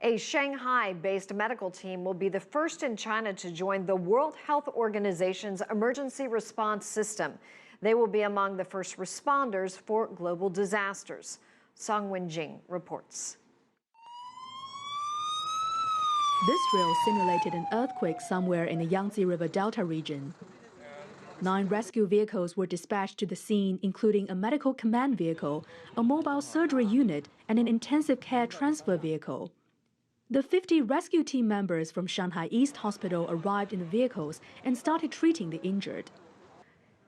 A Shanghai-based medical team will be the first in China to join the World Health Organization's emergency response system. They will be among the first responders for global disasters. Wenjing reports. This drill simulated an earthquake somewhere in the Yangtze River Delta region. 9 rescue vehicles were dispatched to the scene, including a medical command vehicle, a mobile surgery unit, and an intensive care transfer vehicle. The 50 rescue team members from Shanghai East Hospital arrived in the vehicles and started treating the injured.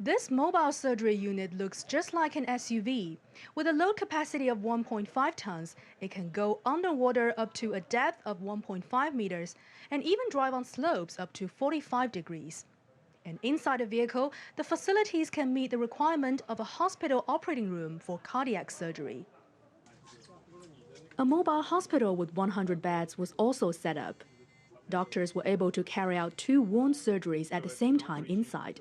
This mobile surgery unit looks just like an SUV. With a load capacity of 1.5 tons, it can go underwater up to a depth of 1.5 meters and even drive on slopes up to 45 degrees. And inside the vehicle, the facilities can meet the requirement of a hospital operating room for cardiac surgery. A mobile hospital with 100 beds was also set up. Doctors were able to carry out 2 wound surgeries at the same time inside.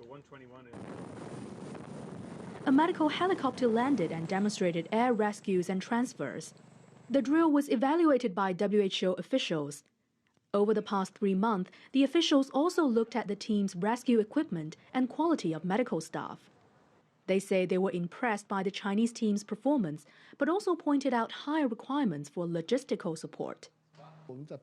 A medical helicopter landed and demonstrated air rescues and transfers. The drill was evaluated by WHO officials. Over the past 3 months, the officials also looked at the team's rescue equipment and quality of medical staff. They say they were impressed by the Chinese team's performance, but also pointed out higher requirements for logistical support. The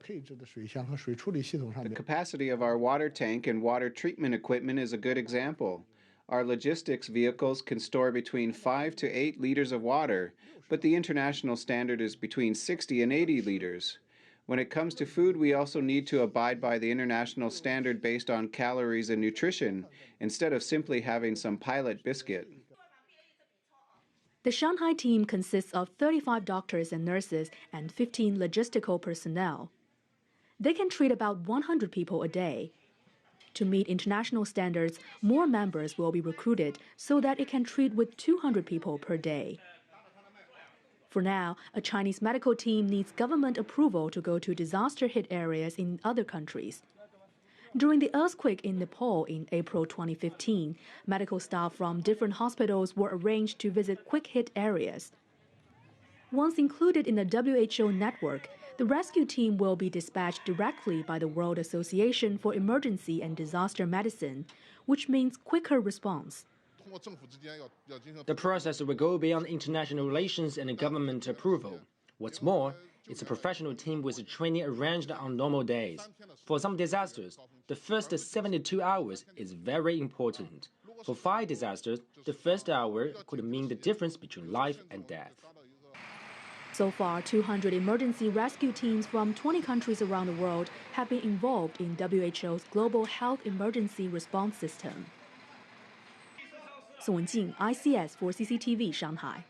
capacity of our water tank and water treatment equipment is a good example. Our logistics vehicles can store between 5 to 8 liters of water, but the international standard is between 60 and 80 liters. When it comes to food, we also need to abide by the international standard based on calories and nutrition, instead of simply having some pilot biscuit. The Shanghai team consists of 35 doctors and nurses and 15 logistical personnel. They can treat about 100 people a day. To meet international standards, more members will be recruited so that it can treat with 200 people per day. For now, a Chinese medical team needs government approval to go to disaster-hit areas in other countries. During the earthquake in Nepal in April 2015, medical staff from different hospitals were arranged to visit quick-hit areas. Once included in the WHO network, the rescue team will be dispatched directly by the World Association for Emergency and Disaster Medicine, which means quicker response. The process will go beyond international relations and government approval. What's more, it's a professional team with training arranged on normal days. For some disasters, the first 72 hours is very important. For 5 disasters, the first hour could mean the difference between life and death. So far, 200 emergency rescue teams from 20 countries around the world have been involved in WHO's Global Health Emergency Response System. Wenjing, ICS for CCTV, Shanghai.